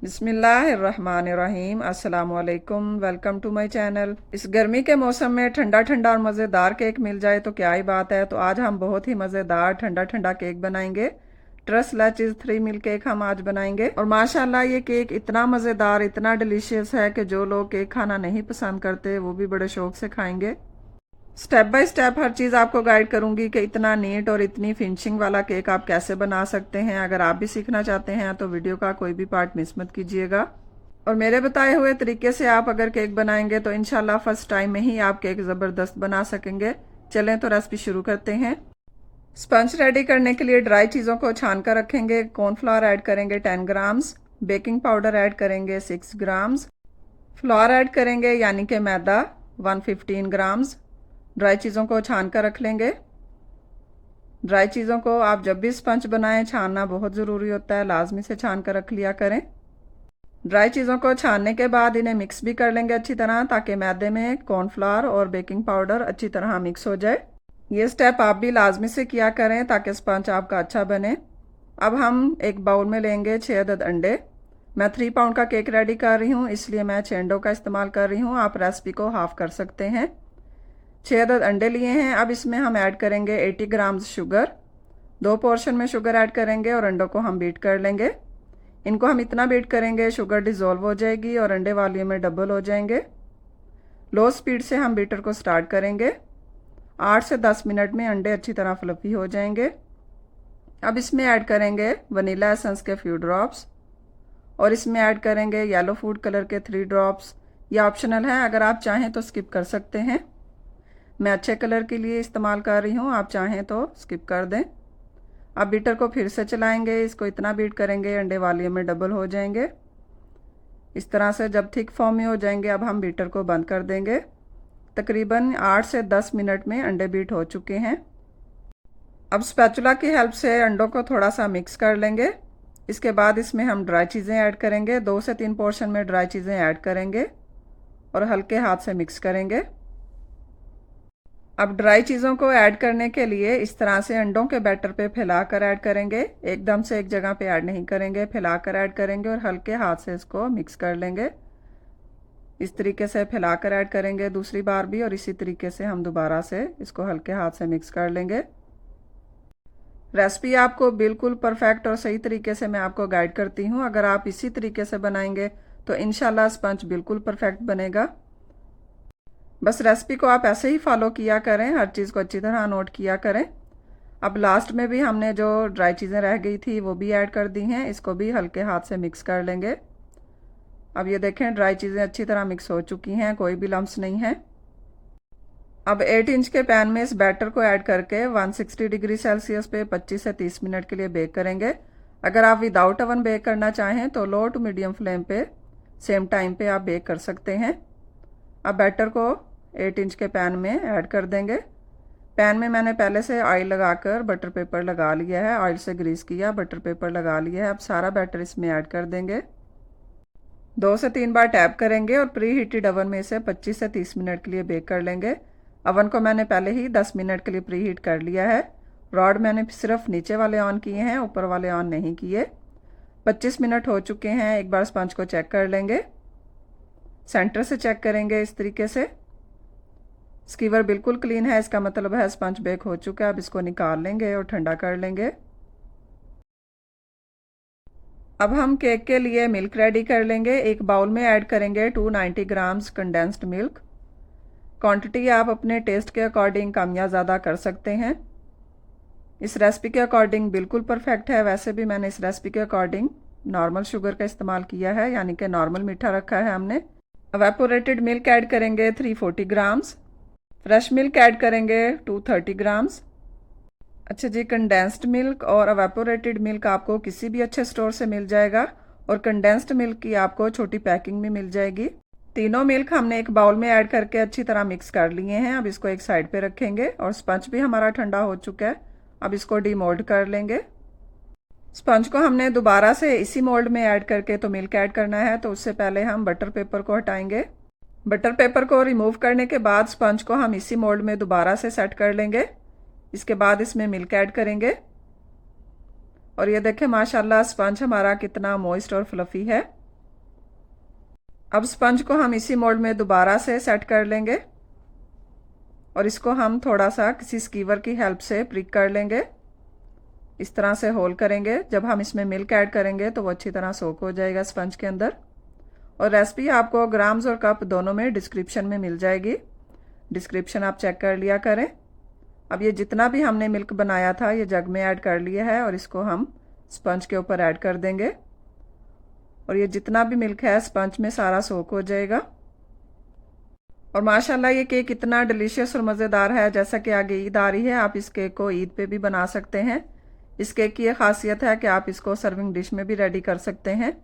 बिस्मिल्लाहिर्रहमानिर्रहीम। अस्सलाम वालेकुम। Welcome to my channel. इस गर्मी के मौसम में ठंडा ठंडा और मज़ेदार केक मिल जाए तो क्या ही बात है। तो आज हम बहुत ही मज़ेदार ठंडा ठंडा केक बनाएंगे। ट्रस्ट लैचेज 3 मिल्क केक हम आज बनाएंगे और माशाल्लाह ये केक इतना मज़ेदार, इतना डिलीशियस है कि जो लोग केक खाना नहीं पसंद करते वो भी बड़े शौक से खाएंगे। स्टेप बाय स्टेप हर चीज़ आपको गाइड करूंगी कि इतना नीट और इतनी फिनिशिंग वाला केक आप कैसे बना सकते हैं। अगर आप भी सीखना चाहते हैं तो वीडियो का कोई भी पार्ट मिस मत कीजिएगा। और मेरे बताए हुए तरीके से आप अगर केक बनाएंगे तो इंशाल्लाह फर्स्ट टाइम में ही आप केक ज़बरदस्त बना सकेंगे। चलें तो रेसिपी शुरू करते हैं। स्पंज रेडी करने के लिए ड्राई चीज़ों को छान कर रखेंगे। कॉर्नफ्लावर ऐड करेंगे 10 ग्राम्स, बेकिंग पाउडर ऐड करेंगे 6 ग्राम्स, फ्लोर ऐड करेंगे यानी कि मैदा 115 ग्राम्स। ड्राई चीज़ों को छान कर रख लेंगे। ड्राई चीज़ों को आप जब भी स्पंज बनाएं छानना बहुत ज़रूरी होता है, लाजमी से छान कर रख लिया करें। ड्राई चीज़ों को छानने के बाद इन्हें मिक्स भी कर लेंगे अच्छी तरह, ताकि मैदे में कॉर्नफ्लावर और बेकिंग पाउडर अच्छी तरह मिक्स हो जाए। ये स्टेप आप भी लाजमी से किया करें ताकि स्पंज आपका अच्छा बने। अब हम एक बाउल में लेंगे 6 अदद अंडे। मैं 3 पाउंड का केक रेडी कर रही हूँ, इसलिए मैं 6 अंडों का इस्तेमाल कर रही हूँ। आप रेसिपी को हाफ कर सकते हैं। 6 अदद अंडे लिए हैं। अब इसमें हम ऐड करेंगे 80 ग्राम्स शुगर। 2 पोर्शन में शुगर ऐड करेंगे और अंडों को हम बीट कर लेंगे। इनको हम इतना बीट करेंगे शुगर डिज़ोल्व हो जाएगी और अंडे वॉल्यूम में डबल हो जाएंगे। लो स्पीड से हम बीटर को स्टार्ट करेंगे। 8 से 10 मिनट में अंडे अच्छी तरह फ्लफी हो जाएंगे। अब इसमें ऐड करेंगे वनीला एसेंस के फ्यू ड्रॉप्स और इसमें ऐड करेंगे येलो फूड कलर के 3 ड्रॉप्स। ये ऑप्शनल है, अगर आप चाहें तो स्किप कर सकते हैं। मैं अच्छे कलर के लिए इस्तेमाल कर रही हूँ, आप चाहें तो स्किप कर दें। अब बीटर को फिर से चलाएंगे। इसको इतना बीट करेंगे अंडे वॉल्यूम में डबल हो जाएंगे। इस तरह से जब थिक फॉर्म में हो जाएंगे अब हम बीटर को बंद कर देंगे। तकरीबन 8 से 10 मिनट में अंडे बीट हो चुके हैं। अब स्पैचुला की हेल्प से अंडों को थोड़ा सा मिक्स कर लेंगे। इसके बाद इसमें हम ड्राई चीज़ें ऐड करेंगे। 2 से 3 पोर्शन में ड्राई चीज़ें ऐड करेंगे और हल्के हाथ से मिक्स करेंगे। अब ड्राई चीज़ों को ऐड करने के लिए इस तरह से अंडों के बैटर पे फैलाकर ऐड करेंगे। एकदम से एक जगह पे ऐड नहीं करेंगे, फैलाकर ऐड करेंगे और हल्के हाथ से इसको मिक्स कर लेंगे। इस तरीके से फैलाकर ऐड करेंगे दूसरी बार भी और इसी तरीके से हम दोबारा से इसको हल्के हाथ से मिक्स कर लेंगे। रेसिपी आपको बिल्कुल परफेक्ट और सही तरीके से मैं आपको गाइड करती हूँ। अगर आप इसी तरीके से बनाएंगे तो इंशाल्लाह स्पंज बिल्कुल परफेक्ट बनेगा। बस रेसिपी को आप ऐसे ही फॉलो किया करें, हर चीज़ को अच्छी तरह नोट किया करें। अब लास्ट में भी हमने जो ड्राई चीज़ें रह गई थी वो भी ऐड कर दी हैं। इसको भी हल्के हाथ से मिक्स कर लेंगे। अब ये देखें ड्राई चीज़ें अच्छी तरह मिक्स हो चुकी हैं, कोई भी लम्स नहीं है। अब 8 इंच के पैन में इस बैटर को ऐड करके 160 डिग्री सेल्सियस पे 25 से 30 मिनट के लिए बेक करेंगे। अगर आप विदाउट ओवन बेक करना चाहें तो लो टू मीडियम फ्लेम पे सेम टाइम पे आप बेक कर सकते हैं। अब बैटर को 8 इंच के पैन में ऐड कर देंगे। पैन में मैंने पहले से ऑयल लगाकर बटर पेपर लगा लिया है। ऑयल से ग्रीस किया, बटर पेपर लगा लिया है। अब सारा बैटर इसमें ऐड कर देंगे। 2 से 3 बार टैप करेंगे और प्री हीटेड ओवन में इसे 25 से 30 मिनट के लिए बेक कर लेंगे। ओवन को मैंने पहले ही 10 मिनट के लिए प्री हीट कर लिया है। रॉड मैंने सिर्फ नीचे वाले ऑन किए हैं, ऊपर वाले ऑन नहीं किए। 25 मिनट हो चुके हैं। एक बार स्पंज को चेक कर लेंगे। सेंटर से चेक करेंगे इस तरीके से। स्कीवर बिल्कुल क्लीन है, इसका मतलब है स्पंज बेक हो चुका है। अब इसको निकाल लेंगे और ठंडा कर लेंगे। अब हम केक के लिए मिल्क रेडी कर लेंगे। एक बाउल में ऐड करेंगे 290 ग्राम्स कंडेंस्ड मिल्क। क्वांटिटी आप अपने टेस्ट के अकॉर्डिंग कम या ज़्यादा कर सकते हैं। इस रेसिपी के अकॉर्डिंग बिल्कुल परफेक्ट है। वैसे भी मैंने इस रेसिपी के अकॉर्डिंग नॉर्मल शुगर का इस्तेमाल किया है, यानी कि नॉर्मल मीठा रखा है हमने। एवेपोरेटेड मिल्क ऐड करेंगे 340 ग्राम्स। फ्रेश मिल्क ऐड करेंगे 230 ग्राम्स। अच्छा जी, कंडेंस्ड मिल्क और एवेपोरेटेड मिल्क आपको किसी भी अच्छे स्टोर से मिल जाएगा और कंडेंस्ड मिल्क की आपको छोटी पैकिंग में मिल जाएगी। तीनों मिल्क हमने एक बाउल में ऐड करके अच्छी तरह मिक्स कर लिए हैं। अब इसको एक साइड पे रखेंगे और स्पंज भी हमारा ठंडा हो चुका है। अब इसको डीमोल्ड कर लेंगे। स्पंज को हमने दोबारा से इसी मोल्ड में ऐड करके तो मिल्क ऐड करना है, तो उससे पहले हम बटर पेपर को हटाएंगे। बटर पेपर को रिमूव करने के बाद स्पंज को हम इसी मोल्ड में दोबारा से सेट कर लेंगे। इसके बाद इसमें मिल्क ऐड करेंगे और ये देखें माशाल्लाह स्पंज हमारा कितना मॉइस्ट और फ्लफी है। अब स्पंज को हम इसी मोल्ड में दोबारा से सेट कर लेंगे और इसको हम थोड़ा सा किसी स्कीवर की हेल्प से प्रिक कर लेंगे। इस तरह से होल करेंगे। जब हम इसमें मिल्क ऐड करेंगे तो वो अच्छी तरह सोक हो जाएगा स्पंज के अंदर। और रेसिपी आपको ग्राम्स और कप दोनों में डिस्क्रिप्शन में मिल जाएगी। डिस्क्रिप्शन आप चेक कर लिया करें। अब ये जितना भी हमने मिल्क बनाया था ये जग में ऐड कर लिया है और इसको हम स्पंज के ऊपर ऐड कर देंगे और ये जितना भी मिल्क है स्पंज में सारा सोक हो जाएगा। और माशाल्लाह ये केक इतना डिलीशियस और मज़ेदार है। जैसा कि आगे ईद आ रही है, आप इस केक को ईद पे भी बना सकते हैं। इस केक की ये खासियत है कि आप इसको सर्विंग डिश में भी रेडी कर सकते हैं।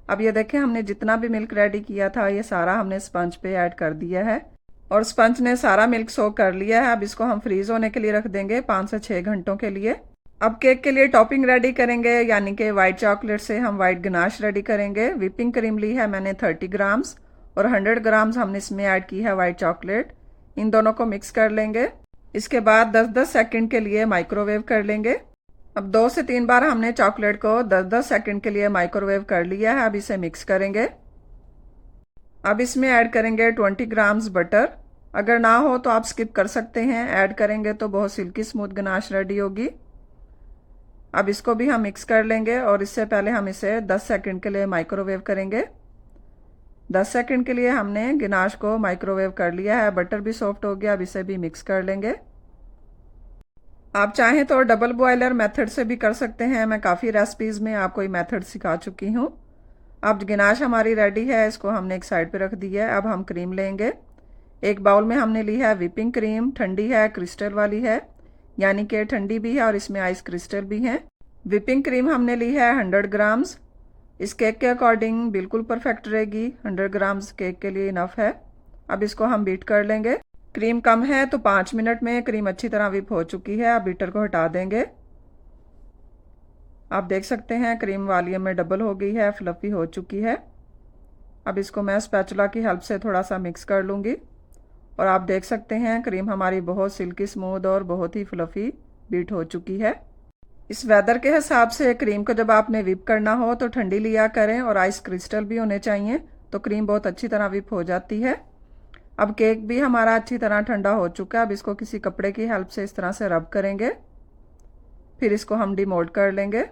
अब ये देखें, हमने जितना भी मिल्क रेडी किया था ये सारा हमने स्पंज पे ऐड कर दिया है और स्पंज ने सारा मिल्क सोक कर लिया है। अब इसको हम फ्रीज होने के लिए रख देंगे 5 से 6 घंटों के लिए। अब केक के लिए टॉपिंग रेडी करेंगे, यानी कि वाइट चॉकलेट से हम वाइट गनाश रेडी करेंगे। व्हिपिंग क्रीम ली है मैंने 30 ग्राम्स और 100 ग्राम्स हमने इसमें ऐड की है वाइट चॉकलेट। इन दोनों को मिक्स कर लेंगे। इसके बाद 10-10 सेकंड के लिए माइक्रोवेव कर लेंगे। अब 2 से 3 बार हमने चॉकलेट को 10-10 सेकंड के लिए माइक्रोवेव कर लिया है। अब इसे मिक्स करेंगे। अब इसमें ऐड करेंगे 20 ग्राम्स बटर। अगर ना हो तो आप स्किप कर सकते हैं, ऐड करेंगे तो बहुत सिल्की स्मूथ गनाश रेडी होगी। अब इसको भी हम मिक्स कर लेंगे और इससे पहले हम इसे 10 सेकंड के लिए माइक्रोवेव करेंगे। 10 सेकंड के लिए हमने गनाश को माइक्रोवेव कर लिया है। बटर भी सॉफ्ट हो गया। अब इसे भी मिक्स कर लेंगे। आप चाहें तो डबल बॉयलर मेथड से भी कर सकते हैं। मैं काफ़ी रेसिपीज़ में आपको ये मेथड सिखा चुकी हूँ। अब गनाश हमारी रेडी है, इसको हमने एक साइड पे रख दिया है। अब हम क्रीम लेंगे। एक बाउल में हमने ली है व्हिपिंग क्रीम। ठंडी है, क्रिस्टल वाली है, यानी कि ठंडी भी है और इसमें आइस क्रिस्टल भी हैं। व्हिपिंग क्रीम हमने ली है 100 ग्राम्स। इस केक के अकॉर्डिंग बिल्कुल परफेक्ट रहेगी। 100 ग्राम्स केक के लिए इनफ है। अब इसको हम बीट कर लेंगे। क्रीम कम है तो 5 मिनट में क्रीम अच्छी तरह व्हिप हो चुकी है। अब बीटर को हटा देंगे। आप देख सकते हैं क्रीम वॉल्यूम में डबल हो गई है, फ्लफी हो चुकी है। अब इसको मैं स्पैचुला की हेल्प से थोड़ा सा मिक्स कर लूँगी और आप देख सकते हैं क्रीम हमारी बहुत सिल्की स्मूथ और बहुत ही फ्लफी बीट हो चुकी है। इस वेदर के हिसाब से क्रीम को जब आपने व्हिप करना हो तो ठंडी लिया करें और आइस क्रिस्टल भी होने चाहिए, तो क्रीम बहुत अच्छी तरह व्हिप हो जाती है। अब केक भी हमारा अच्छी तरह ठंडा हो चुका है। अब इसको किसी कपड़े की हेल्प से इस तरह से रब करेंगे, फिर इसको हम डिमोल्ड कर लेंगे।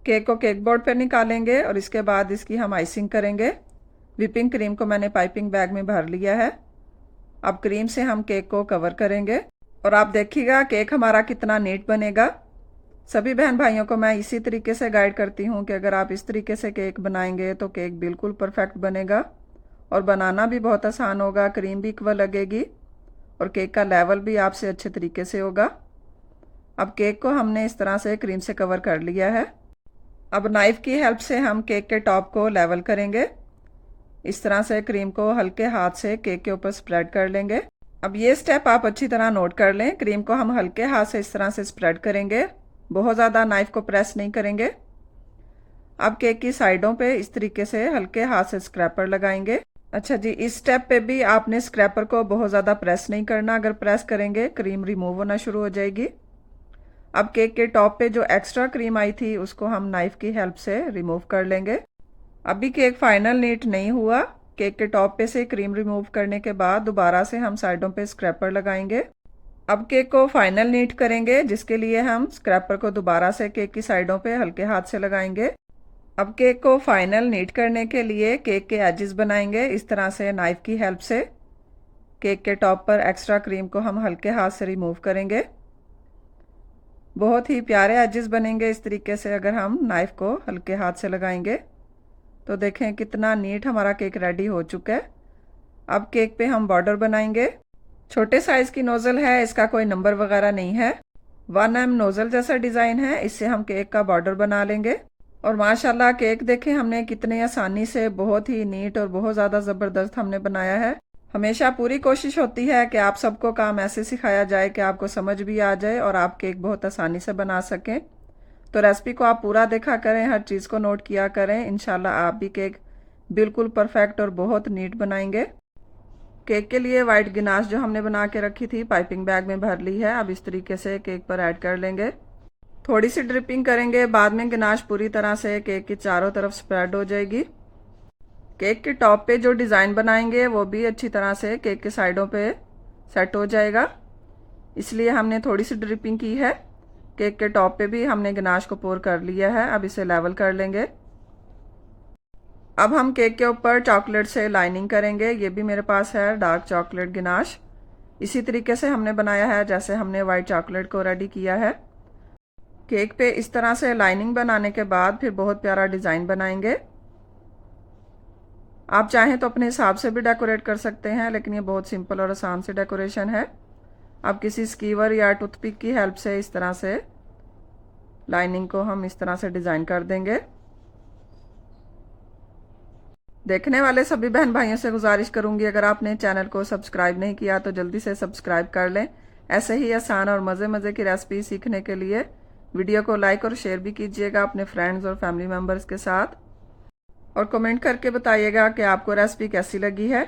केक को केक बोर्ड पर निकालेंगे और इसके बाद इसकी हम आइसिंग करेंगे। व्हिपिंग क्रीम को मैंने पाइपिंग बैग में भर लिया है। अब क्रीम से हम केक को कवर करेंगे और आप देखिएगा केक हमारा कितना नीट बनेगा। सभी बहन भाइयों को मैं इसी तरीके से गाइड करती हूँ कि अगर आप इस तरीके से केक बनाएंगे तो केक बिल्कुल परफेक्ट बनेगा और बनाना भी बहुत आसान होगा। क्रीम भी इक्वल लगेगी और केक का लेवल भी आपसे अच्छे तरीके से होगा। अब केक को हमने इस तरह से क्रीम से कवर कर लिया है। अब नाइफ की हेल्प से हम केक के टॉप को लेवल करेंगे। इस तरह से क्रीम को हल्के हाथ से केक के ऊपर स्प्रेड कर लेंगे। अब ये स्टेप आप अच्छी तरह नोट कर लें। क्रीम को हम हल्के हाथ से इस तरह से स्प्रेड करेंगे, बहुत ज़्यादा नाइफ को प्रेस नहीं करेंगे। अब केक की साइडों पे इस तरीके से हल्के हाथ से स्क्रैपर लगाएंगे। अच्छा जी, इस स्टेप पे भी आपने स्क्रैपर को बहुत ज़्यादा प्रेस नहीं करना। अगर प्रेस करेंगे क्रीम रिमूव होना शुरू हो जाएगी। अब केक के टॉप पे जो एक्स्ट्रा क्रीम आई थी उसको हम नाइफ की हेल्प से रिमूव कर लेंगे। अभी केक फाइनल नीट नहीं हुआ। केक के टॉप पे से क्रीम रिमूव करने के बाद दोबारा से हम साइडों पे स्क्रैपर लगाएंगे। अब केक को फाइनल नीट करेंगे, जिसके लिए हम स्क्रैपर को दोबारा से केक की साइडों पे हल्के हाथ से लगाएंगे। अब केक को फाइनल नीट करने के लिए केक के एजेस बनाएंगे इस तरह से नाइफ की हेल्प से। केक के टॉप पर एक्स्ट्रा क्रीम को हम हल्के हाथ से रिमूव करेंगे। बहुत ही प्यारे एजेस बनेंगे इस तरीके से अगर हम नाइफ को हल्के हाथ से लगाएंगे। तो देखें कितना नीट हमारा केक रेडी हो चुका है। अब केक पे हम बॉर्डर बनाएंगे। छोटे साइज़ की नोज़ल है, इसका कोई नंबर वगैरह नहीं है। 1 mm नोज़ल जैसा डिज़ाइन है, इससे हम केक का बॉर्डर बना लेंगे। और माशाल्लाह केक देखें हमने कितने आसानी से, बहुत ही नीट और बहुत ज़्यादा ज़बरदस्त हमने बनाया है। हमेशा पूरी कोशिश होती है कि आप सबको काम ऐसे सिखाया जाए कि आपको समझ भी आ जाए और आप केक बहुत आसानी से बना सकें। तो रेसिपी को आप पूरा देखा करें, हर चीज़ को नोट किया करें। इंशाल्लाह आप भी केक बिल्कुल परफेक्ट और बहुत नीट बनाएंगे। केक के लिए वाइट गिनाश जो हमने बना के रखी थी पाइपिंग बैग में भर ली है। अब इस तरीके से केक पर ऐड कर लेंगे। थोड़ी सी ड्रिपिंग करेंगे, बाद में गिनाश पूरी तरह से केक की चारों तरफ स्प्रेड हो जाएगी। केक के टॉप पे जो डिज़ाइन बनाएंगे वो भी अच्छी तरह से केक के साइडों पे सेट हो जाएगा, इसलिए हमने थोड़ी सी ड्रिपिंग की है। केक के टॉप पे भी हमने गनाश को पोर कर लिया है। अब इसे लेवल कर लेंगे। अब हम केक के ऊपर चॉकलेट से लाइनिंग करेंगे। ये भी मेरे पास है डार्क चॉकलेट गनाश। इसी तरीके से हमने बनाया है जैसे हमने वाइट चॉकलेट को रेडी किया है। केक पे इस तरह से लाइनिंग बनाने के बाद फिर बहुत प्यारा डिज़ाइन बनाएंगे। आप चाहें तो अपने हिसाब से भी डेकोरेट कर सकते हैं, लेकिन ये बहुत सिंपल और आसान सी डेकोरेशन है। अब किसी स्कीवर या टूथपिक की हेल्प से इस तरह से लाइनिंग को हम इस तरह से डिज़ाइन कर देंगे। देखने वाले सभी बहन भाइयों से गुजारिश करूंगी, अगर आपने चैनल को सब्सक्राइब नहीं किया तो जल्दी से सब्सक्राइब कर लें। ऐसे ही आसान और मज़े की रेसिपी सीखने के लिए वीडियो को लाइक और शेयर भी कीजिएगा अपने फ्रेंड्स और फैमिली मेम्बर्स के साथ, और कमेंट करके बताइएगा कि आपको रेसिपी कैसी लगी है।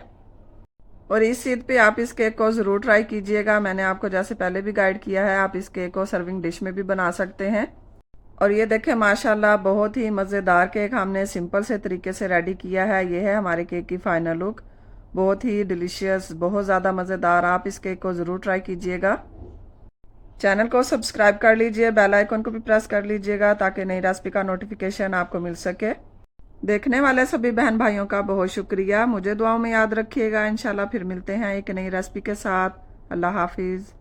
और इस ईद पे आप इस केक को ज़रूर ट्राई कीजिएगा। मैंने आपको जैसे पहले भी गाइड किया है, आप इस केक को सर्विंग डिश में भी बना सकते हैं। और ये देखें माशाल्लाह बहुत ही मज़ेदार केक हमने सिंपल से तरीके से रेडी किया है। ये है हमारे केक की फाइनल लुक, बहुत ही डिलीशियस, बहुत ज़्यादा मज़ेदार। आप इस केक को ज़रूर ट्राई कीजिएगा। चैनल को सब्सक्राइब कर लीजिए, बेल आइकन को भी प्रेस कर लीजिएगा ताकि नई रेसिपी का नोटिफिकेशन आपको मिल सके। देखने वाले सभी बहन भाइयों का बहुत शुक्रिया। मुझे दुआओं में याद रखिएगा। इंशाल्लाह फिर मिलते हैं एक नई रेसिपी के साथ। अल्लाह हाफिज़।